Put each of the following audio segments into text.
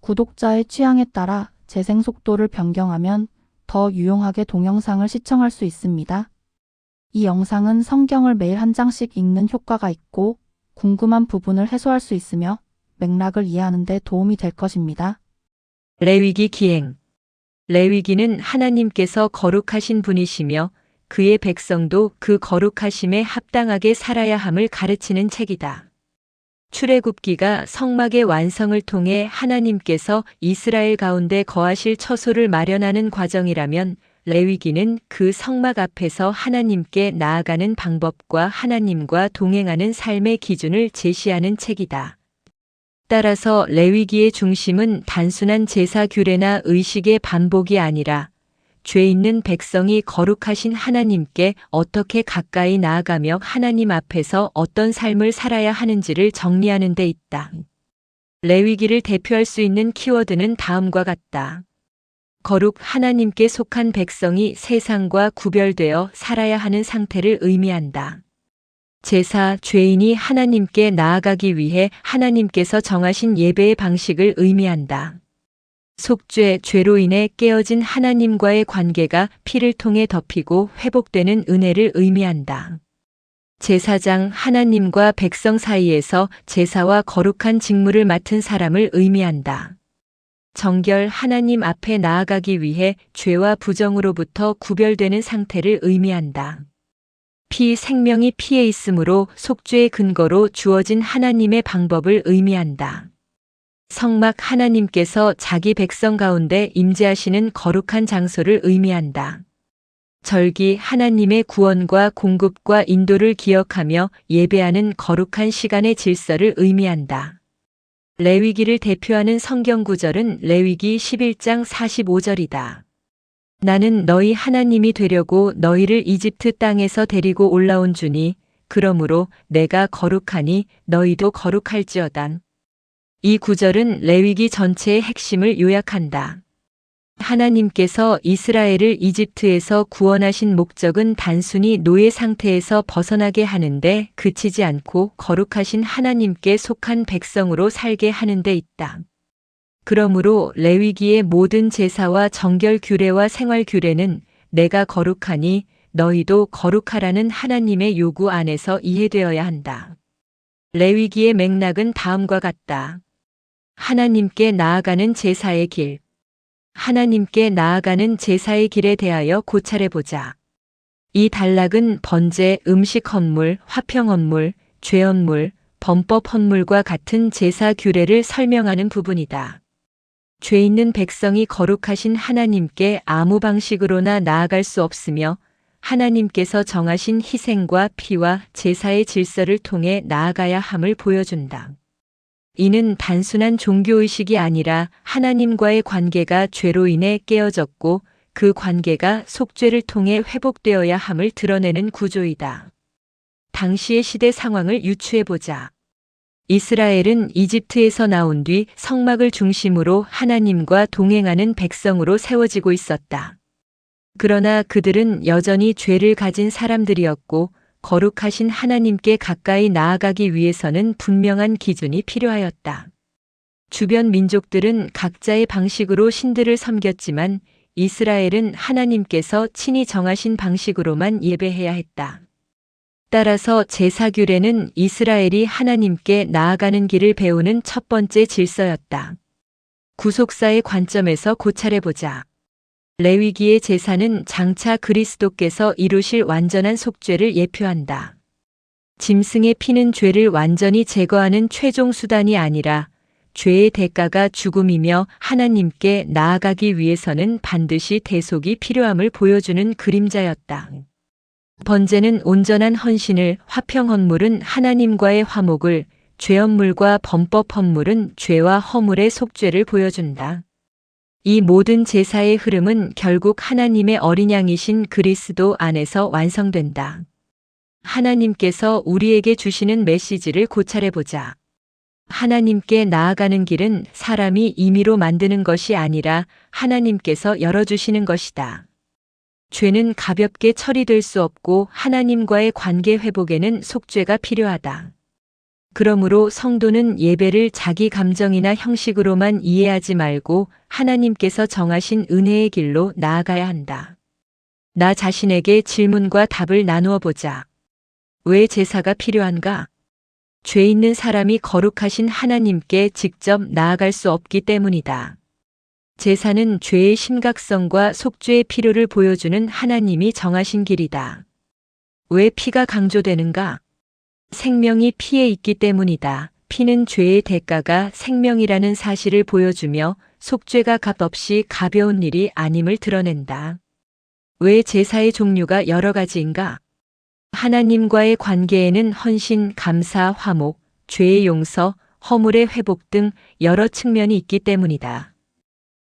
구독자의 취향에 따라 재생 속도를 변경하면 더 유용하게 동영상을 시청할 수 있습니다. 이 영상은 성경을 매일 한 장씩 읽는 효과가 있고 궁금한 부분을 해소할 수 있으며 맥락을 이해하는 데 도움이 될 것입니다. 레위기 기행. 레위기는 하나님께서 거룩하신 분이시며 그의 백성도 그 거룩하심에 합당하게 살아야 함을 가르치는 책이다. 출애굽기가 성막의 완성을 통해 하나님께서 이스라엘 가운데 거하실 처소를 마련하는 과정이라면 레위기는 그 성막 앞에서 하나님께 나아가는 방법과 하나님과 동행하는 삶의 기준을 제시하는 책이다. 따라서 레위기의 중심은 단순한 제사 규례나 의식의 반복이 아니라 죄 있는 백성이 거룩하신 하나님께 어떻게 가까이 나아가며 하나님 앞에서 어떤 삶을 살아야 하는지를 정리하는 데 있다. 레위기를 대표할 수 있는 키워드는 다음과 같다. 거룩, 하나님께 속한 백성이 세상과 구별되어 살아야 하는 상태를 의미한다. 제사, 죄인이 하나님께 나아가기 위해 하나님께서 정하신 예배의 방식을 의미한다. 속죄, 죄로 인해 깨어진 하나님과의 관계가 피를 통해 덮이고 회복되는 은혜를 의미한다. 제사장, 하나님과 백성 사이에서 제사와 거룩한 직무를 맡은 사람을 의미한다. 정결, 하나님 앞에 나아가기 위해 죄와 부정으로부터 구별되는 상태를 의미한다. 피, 생명이 피에 있으므로 속죄의 근거로 주어진 하나님의 방법을 의미한다. 성막, 하나님께서 자기 백성 가운데 임재하시는 거룩한 장소를 의미한다. 절기, 하나님의 구원과 공급과 인도를 기억하며 예배하는 거룩한 시간의 질서를 의미한다. 레위기를 대표하는 성경 구절은 레위기 11장 45절이다. 나는 너희 하나님이 되려고 너희를 이집트 땅에서 데리고 올라온 주니 그러므로 내가 거룩하니 너희도 거룩할지어다. 이 구절은 레위기 전체의 핵심을 요약한다. 하나님께서 이스라엘을 이집트에서 구원하신 목적은 단순히 노예 상태에서 벗어나게 하는데 그치지 않고 거룩하신 하나님께 속한 백성으로 살게 하는 데 있다. 그러므로 레위기의 모든 제사와 정결 규례와 생활 규례는 내가 거룩하니 너희도 거룩하라는 하나님의 요구 안에서 이해되어야 한다. 레위기의 맥락은 다음과 같다. 하나님께 나아가는 제사의 길. 하나님께 나아가는 제사의 길에 대하여 고찰해보자. 이 단락은 번제, 음식 헌물, 화평 헌물, 죄 헌물, 범법 헌물과 같은 제사 규례를 설명하는 부분이다. 죄 있는 백성이 거룩하신 하나님께 아무 방식으로나 나아갈 수 없으며 하나님께서 정하신 희생과 피와 제사의 질서를 통해 나아가야 함을 보여준다. 이는 단순한 종교의식이 아니라 하나님과의 관계가 죄로 인해 깨어졌고 그 관계가 속죄를 통해 회복되어야 함을 드러내는 구조이다. 당시의 시대 상황을 유추해보자. 이스라엘은 이집트에서 나온 뒤 성막을 중심으로 하나님과 동행하는 백성으로 세워지고 있었다. 그러나 그들은 여전히 죄를 가진 사람들이었고 거룩하신 하나님께 가까이 나아가기 위해서는 분명한 기준이 필요하였다. 주변 민족들은 각자의 방식으로 신들을 섬겼지만 이스라엘은 하나님께서 친히 정하신 방식으로만 예배해야 했다. 따라서 제사 규례는 이스라엘이 하나님께 나아가는 길을 배우는 첫 번째 질서였다. 구속사의 관점에서 고찰해보자. 레위기의 제사는 장차 그리스도께서 이루실 완전한 속죄를 예표한다. 짐승의 피는 죄를 완전히 제거하는 최종 수단이 아니라 죄의 대가가 죽음이며 하나님께 나아가기 위해서는 반드시 대속이 필요함을 보여주는 그림자였다. 번제는 온전한 헌신을, 화평 헌물은 하나님과의 화목을, 죄 헌물과 범법 헌물은 죄와 허물의 속죄를 보여준다. 이 모든 제사의 흐름은 결국 하나님의 어린 양이신 그리스도 안에서 완성된다. 하나님께서 우리에게 주시는 메시지를 고찰해보자. 하나님께 나아가는 길은 사람이 임의로 만드는 것이 아니라 하나님께서 열어주시는 것이다. 죄는 가볍게 처리될 수 없고 하나님과의 관계 회복에는 속죄가 필요하다. 그러므로 성도는 예배를 자기 감정이나 형식으로만 이해하지 말고 하나님께서 정하신 은혜의 길로 나아가야 한다. 나 자신에게 질문과 답을 나누어 보자. 왜 제사가 필요한가? 죄 있는 사람이 거룩하신 하나님께 직접 나아갈 수 없기 때문이다. 제사는 죄의 심각성과 속죄의 필요를 보여주는 하나님이 정하신 길이다. 왜 피가 강조되는가? 생명이 피에 있기 때문이다. 피는 죄의 대가가 생명이라는 사실을 보여주며 속죄가 값없이 가벼운 일이 아님을 드러낸다. 왜 제사의 종류가 여러 가지인가? 하나님과의 관계에는 헌신, 감사, 화목, 죄의 용서, 허물의 회복 등 여러 측면이 있기 때문이다.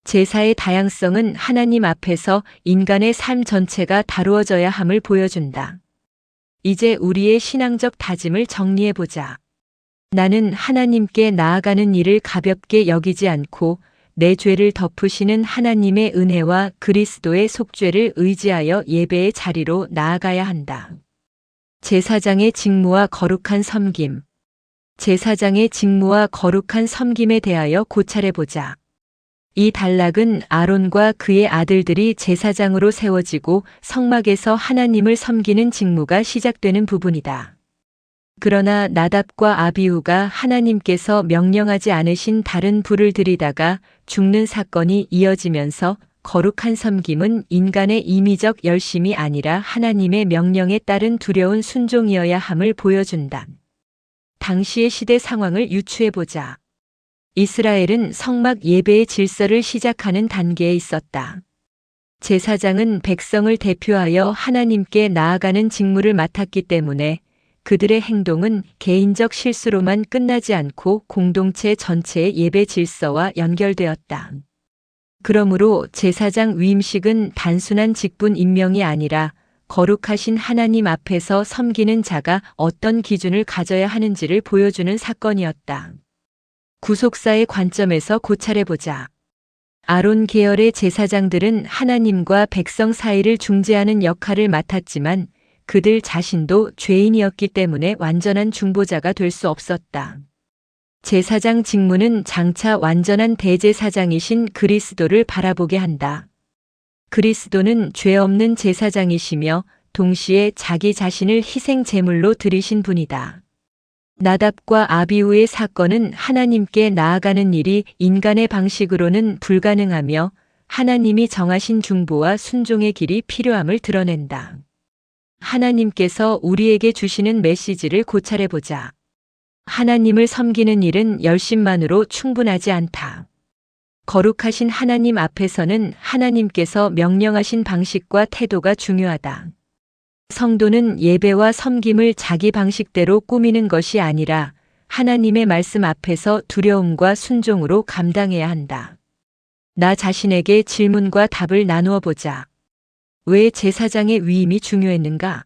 제사의 다양성은 하나님 앞에서 인간의 삶 전체가 다루어져야 함을 보여준다. 이제 우리의 신앙적 다짐을 정리해보자. 나는 하나님께 나아가는 일을 가볍게 여기지 않고 내 죄를 덮으시는 하나님의 은혜와 그리스도의 속죄를 의지하여 예배의 자리로 나아가야 한다. 제사장의 직무와 거룩한 섬김. 제사장의 직무와 거룩한 섬김에 대하여 고찰해보자. 이 단락은 아론과 그의 아들들이 제사장으로 세워지고 성막에서 하나님을 섬기는 직무가 시작되는 부분이다. 그러나 나답과 아비후가 하나님께서 명령하지 않으신 다른 불을 들이다가 죽는 사건이 이어지면서 거룩한 섬김은 인간의 임의적 열심이 아니라 하나님의 명령에 따른 두려운 순종이어야 함을 보여준다. 당시의 시대 상황을 유추해보자. 이스라엘은 성막 예배의 질서를 시작하는 단계에 있었다. 제사장은 백성을 대표하여 하나님께 나아가는 직무를 맡았기 때문에 그들의 행동은 개인적 실수로만 끝나지 않고 공동체 전체의 예배 질서와 연결되었다. 그러므로 제사장 위임식은 단순한 직분 임명이 아니라 거룩하신 하나님 앞에서 섬기는 자가 어떤 기준을 가져야 하는지를 보여주는 사건이었다. 구속사의 관점에서 고찰해보자. 아론 계열의 제사장들은 하나님과 백성 사이를 중재하는 역할을 맡았지만 그들 자신도 죄인이었기 때문에 완전한 중보자가 될 수 없었다. 제사장 직무는 장차 완전한 대제사장이신 그리스도를 바라보게 한다. 그리스도는 죄 없는 제사장이시며 동시에 자기 자신을 희생 제물로 드리신 분이다. 나답과 아비후의 사건은 하나님께 나아가는 일이 인간의 방식으로는 불가능하며 하나님이 정하신 중보와 순종의 길이 필요함을 드러낸다. 하나님께서 우리에게 주시는 메시지를 고찰해보자. 하나님을 섬기는 일은 열심만으로 충분하지 않다. 거룩하신 하나님 앞에서는 하나님께서 명령하신 방식과 태도가 중요하다. 성도는 예배와 섬김을 자기 방식대로 꾸미는 것이 아니라 하나님의 말씀 앞에서 두려움과 순종으로 감당해야 한다. 나 자신에게 질문과 답을 나누어 보자. 왜 제사장의 위임이 중요했는가?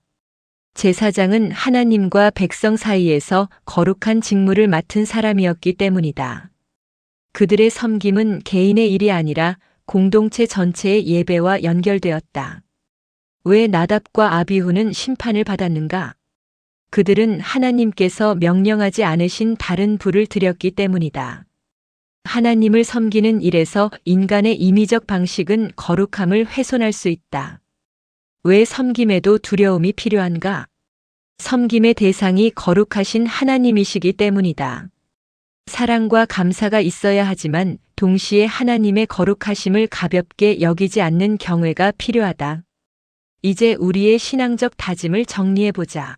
제사장은 하나님과 백성 사이에서 거룩한 직무를 맡은 사람이었기 때문이다. 그들의 섬김은 개인의 일이 아니라 공동체 전체의 예배와 연결되었다. 왜 나답과 아비후는 심판을 받았는가? 그들은 하나님께서 명령하지 않으신 다른 불을 드렸기 때문이다. 하나님을 섬기는 일에서 인간의 임의적 방식은 거룩함을 훼손할 수 있다. 왜 섬김에도 두려움이 필요한가? 섬김의 대상이 거룩하신 하나님이시기 때문이다. 사랑과 감사가 있어야 하지만 동시에 하나님의 거룩하심을 가볍게 여기지 않는 경외가 필요하다. 이제 우리의 신앙적 다짐을 정리해보자.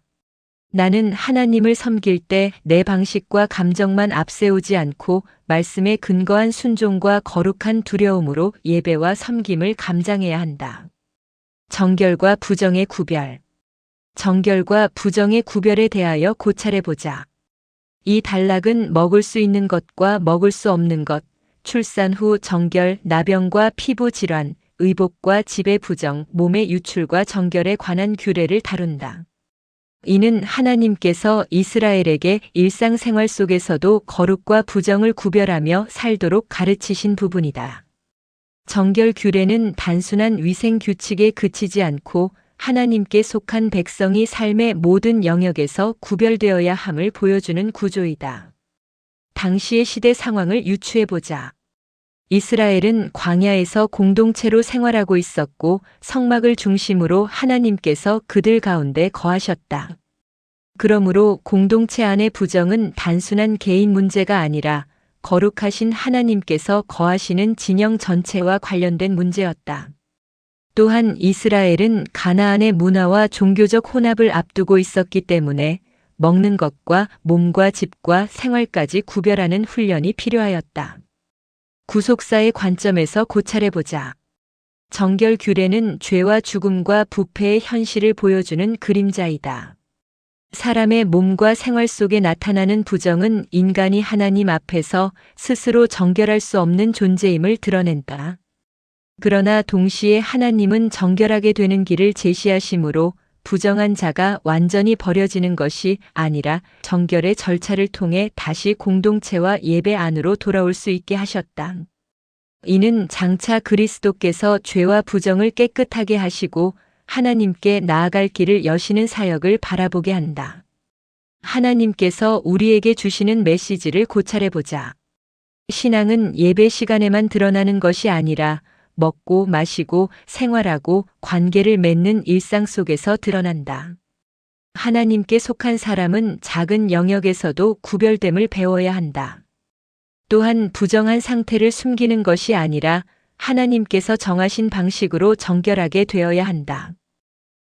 나는 하나님을 섬길 때 내 방식과 감정만 앞세우지 않고 말씀에 근거한 순종과 거룩한 두려움으로 예배와 섬김을 감당해야 한다. 정결과 부정의 구별. 정결과 부정의 구별에 대하여 고찰해보자. 이 단락은 먹을 수 있는 것과 먹을 수 없는 것, 출산 후 정결, 나병과 피부 질환, 의복과 지배 부정, 몸의 유출과 정결에 관한 규례를 다룬다. 이는 하나님께서 이스라엘에게 일상생활 속에서도 거룩과 부정을 구별하며 살도록 가르치신 부분이다. 정결 규례는 단순한 위생 규칙에 그치지 않고 하나님께 속한 백성이 삶의 모든 영역에서 구별되어야 함을 보여주는 구조이다. 당시의 시대 상황을 유추해보자. 이스라엘은 광야에서 공동체로 생활하고 있었고 성막을 중심으로 하나님께서 그들 가운데 거하셨다. 그러므로 공동체 안의 부정은 단순한 개인 문제가 아니라 거룩하신 하나님께서 거하시는 진영 전체와 관련된 문제였다. 또한 이스라엘은 가나안의 문화와 종교적 혼합을 앞두고 있었기 때문에 먹는 것과 몸과 집과 생활까지 구별하는 훈련이 필요하였다. 구속사의 관점에서 고찰해보자. 정결 규례는 죄와 죽음과 부패의 현실을 보여주는 그림자이다. 사람의 몸과 생활 속에 나타나는 부정은 인간이 하나님 앞에서 스스로 정결할 수 없는 존재임을 드러낸다. 그러나 동시에 하나님은 정결하게 되는 길을 제시하심으로 부정한 자가 완전히 버려지는 것이 아니라 정결의 절차를 통해 다시 공동체와 예배 안으로 돌아올 수 있게 하셨다. 이는 장차 그리스도께서 죄와 부정을 깨끗하게 하시고 하나님께 나아갈 길을 여시는 사역을 바라보게 한다. 하나님께서 우리에게 주시는 메시지를 고찰해보자. 신앙은 예배 시간에만 드러나는 것이 아니라 먹고 마시고 생활하고 관계를 맺는 일상 속에서 드러난다. 하나님께 속한 사람은 작은 영역에서도 구별됨을 배워야 한다. 또한 부정한 상태를 숨기는 것이 아니라 하나님께서 정하신 방식으로 정결하게 되어야 한다.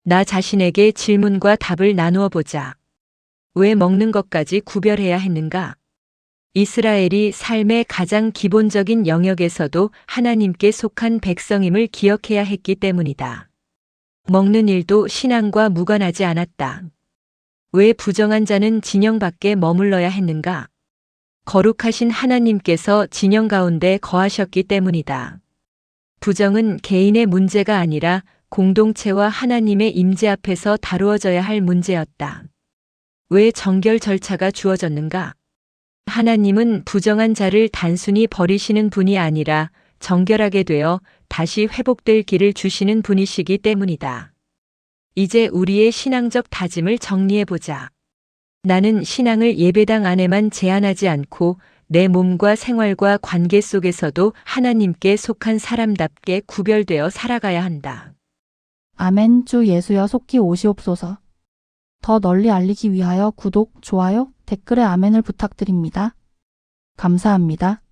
나 자신에게 질문과 답을 나누어 보자. 왜 먹는 것까지 구별해야 했는가? 이스라엘이 삶의 가장 기본적인 영역에서도 하나님께 속한 백성임을 기억해야 했기 때문이다. 먹는 일도 신앙과 무관하지 않았다. 왜 부정한 자는 진영 밖에 머물러야 했는가? 거룩하신 하나님께서 진영 가운데 거하셨기 때문이다. 부정은 개인의 문제가 아니라 공동체와 하나님의 임재 앞에서 다루어져야 할 문제였다. 왜 정결 절차가 주어졌는가? 하나님은 부정한 자를 단순히 버리시는 분이 아니라 정결하게 되어 다시 회복될 길을 주시는 분이시기 때문이다. 이제 우리의 신앙적 다짐을 정리해보자. 나는 신앙을 예배당 안에만 제한하지 않고 내 몸과 생활과 관계 속에서도 하나님께 속한 사람답게 구별되어 살아가야 한다. 아멘. 주 예수여 속히 오시옵소서. 더 널리 알리기 위하여 구독, 좋아요, 댓글에 아멘을 부탁드립니다. 감사합니다.